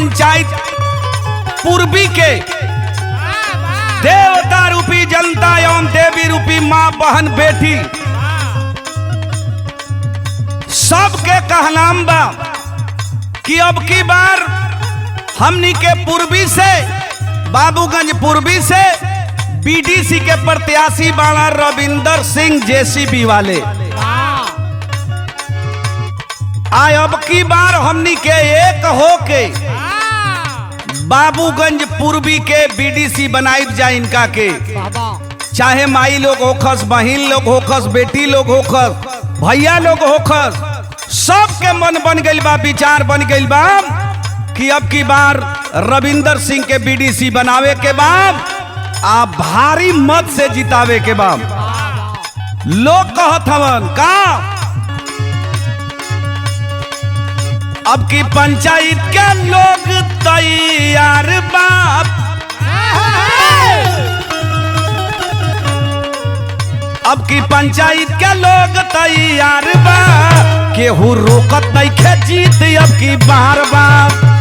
पंचायत पूर्वी के देवता रूपी जनता एवं देवी रूपी माँ बहन बेटी सबके कहनाम बा कि अब की बार हमनी के पूर्वी से बाबूगंज पूर्वी से बीडीसी के प्रत्याशी बाला रविंदर सिंह जेसीबी वाले। आय अब की बार हमनी के एक हो के बाबूगंज पूर्वी के बीडीसी बनाई जाए इनका के, चाहे माई लोग होखस, बहिन लोग होखस, बेटी लोग होखस, भैया लोग होखस, सबके मन बन गई बा, विचार बन गई बा कि अब की बार रविंदर सिंह के बीडीसी बनावे के बाद आ भारी मत से जितावे के बाद। लोग कहत हवन का अब की पंचायत के लोग तैयार बाप, अब की पंचायत के लोग तैयार बा, केहू रोकत नहीं खे जीत अब की बार बाप।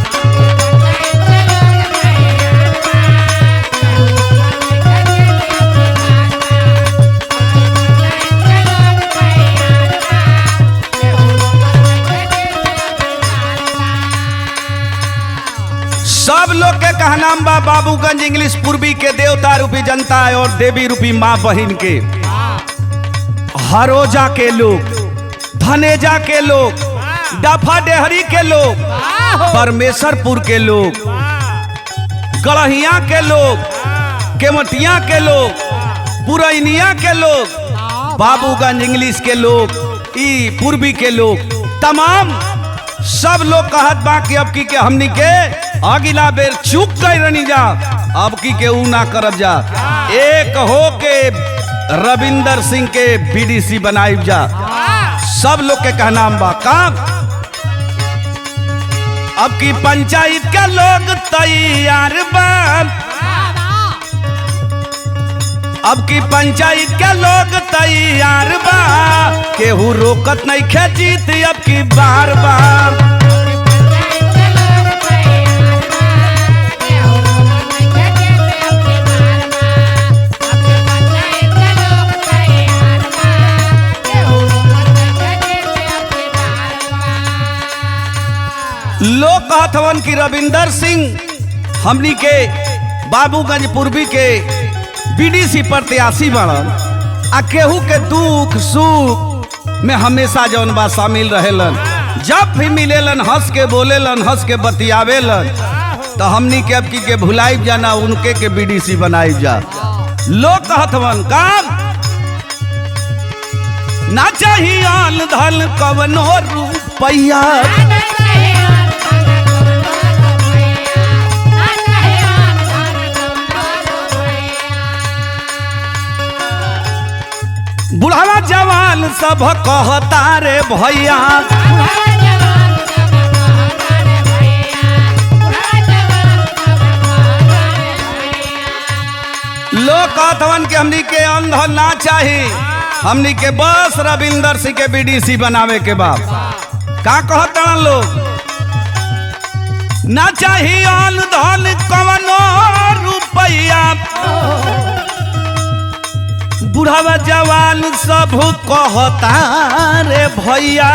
सब लोग के कहनाम बा बाबूगंज इंग्लिश पूर्वी के देवता रूपी जनता और देवी रूपी माँ बहिन के, हरोजा के लोग, धनेजा के लोग, डफा डेहरी के लोग, परमेश्वरपुर के लोग, गढ़हिया के लोग, केवटिया के लोग, पुरैनिया के लोग, बाबूगंज इंग्लिश के लोग, ई पूर्वी के लोग, तमाम सब लोग कहत बा कि अब की के हमनी के अगिला बेर चूक कर रनी जा, अब की के ऊ ना करब जा, एक हो के रविंदर सिंह के बीडीसी बनाई जा। सब लोग के कहनाम बा का अब की पंचायत के लोग तैयार बा, अब की पंचायत के लोग तैयार बा, केहू रोकत नहीं खे जीत अब की बार बार। लोग कहत हवन कि रविंदर सिंह हमनी के बाबूगंज पूर्वी के बीडीसी प्रत्याशी बनल, आ केहू के दुख सुख में हमेशा जौन बा शामिल रहेलन, जब भी मिलेलन हंस के बोलेलन, हंस के बतियावेलन, तो हमनी के अब की के भुलाई जाना उनके के बीडीसी बनाई जा। लोग कहत हवन का ना चाहिए आन धन कवनो रुपैया, बुढ़ावा जवान सब कहता रे भैया, लोग कहतवन कि हमनी के अंधन ना चाहिए, हमनी के बस रविंदर सिंह के बीडीसी बनावे के बाद। का कहता लोग ना चाहिए अंधन कवनो रुपैया, बुढ़ावा जवान सब कहता रे भैया,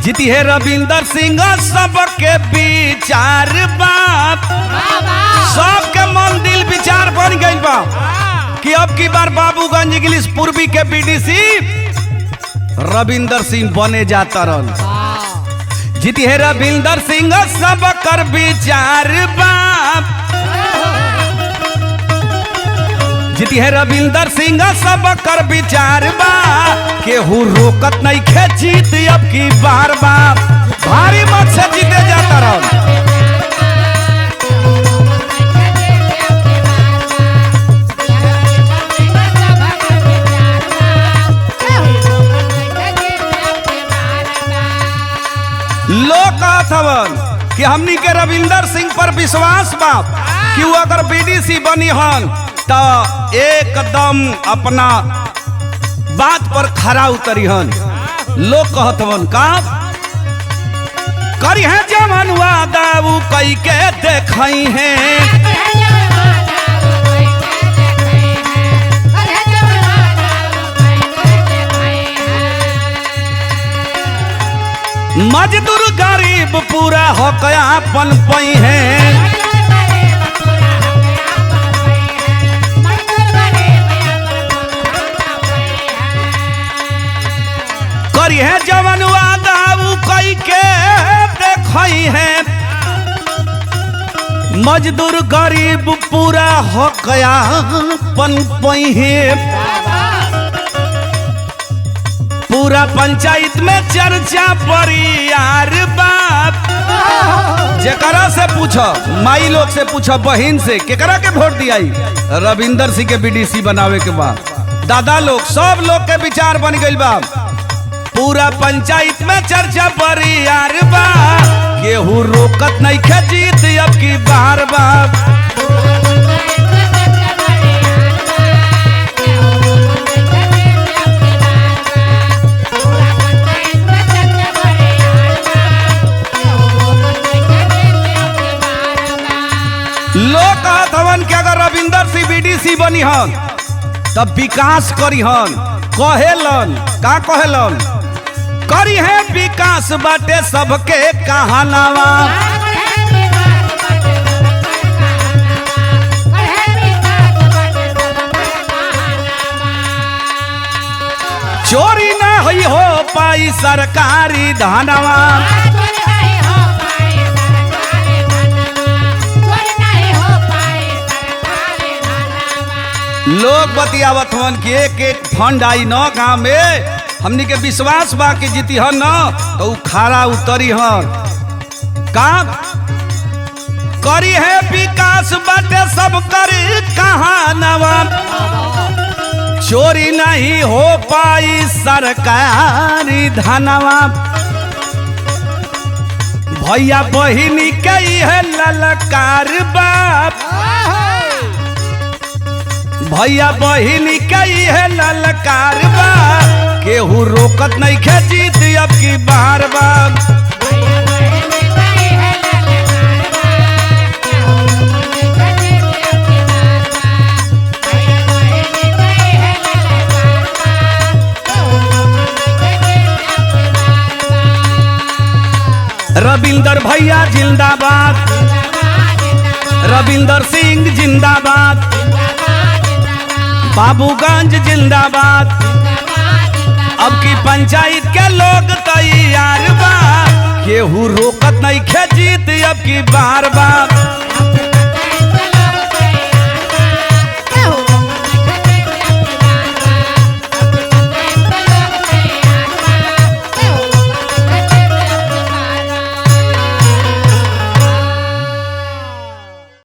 जीती है रविंदर सिंह सबके विचार बाप, सबके मन दिल विचार बन गई बा कि अब की बार बाबूगंज इंग्लिश पूर्वी के बीडीसी रविंदर सिंह बने जाता रन। जीती है रविंदर सिंह सबकर विचार बाप, जीती है रविंदर सिंह सब कर विचार बा, केहू रोकत नहीं खे जीत अब की बार बार, भारी मत से जीते जाता रहो। लोग कहत हवन कि हमनी के रविंदर सिंह पर विश्वास बा कि वो अगर बीडीसी बनी हन तो एकदम अपना बात पर खरा उतरी हन। लोग कहत हवन का करी है जवन वादा उ कई के देखई है। मजदूर गरीब पूरा हक आपन पई है। करी है जवन वादा उ कई के देखई है। मजदूर गरीब पूरा हक आपन पई है। पूरा पंचायत में चर्चा पड़ी यार बाप। जेकरा से पूछो, माई लोग से पूछो, बहन से, केकरा के वोट दियाई? रविंदर सिंह के बीडीसी बनावे के बाद दादा लोग सब लोग के विचार बन गइल बा। पूरा पंचायत में चर्चा पड़ी यार बाप। केहू रोकत नहीं खे जीत अब की बार बाप। लोग कहत हवन कि अगर रविंदर सिंह बीडीसी बनी हन तब विकास करी हन। कहेलन का कहेलन? करी है विकास बाटे सबके कहानावा। चोरी ना हुई हो पाई सरकारी धनवा। लोग बतियावत हन कि एक एक फंड आई न गाँव में, हमनी के विश्वास बा कि जीती हन न तो खारा उतरी हन। काम करी है विकास बाटे सब करी कहानवा। चोरी नहीं हो पाई सरकारी धनवा। भैया बहिनी के है ललकार बाप। भैया बहिनी कई है ललकार बा। केहू रोकत नहीं खे जीत अब की बार बार। रविंदर भैया जिंदाबाद। रविंदर सिंह जिंदाबाद। बाबूगंज जिंदाबाद। अब की पंचायत के लोग तैयार बा। केहू रोकत नहीं खे जीत अब की बार बार।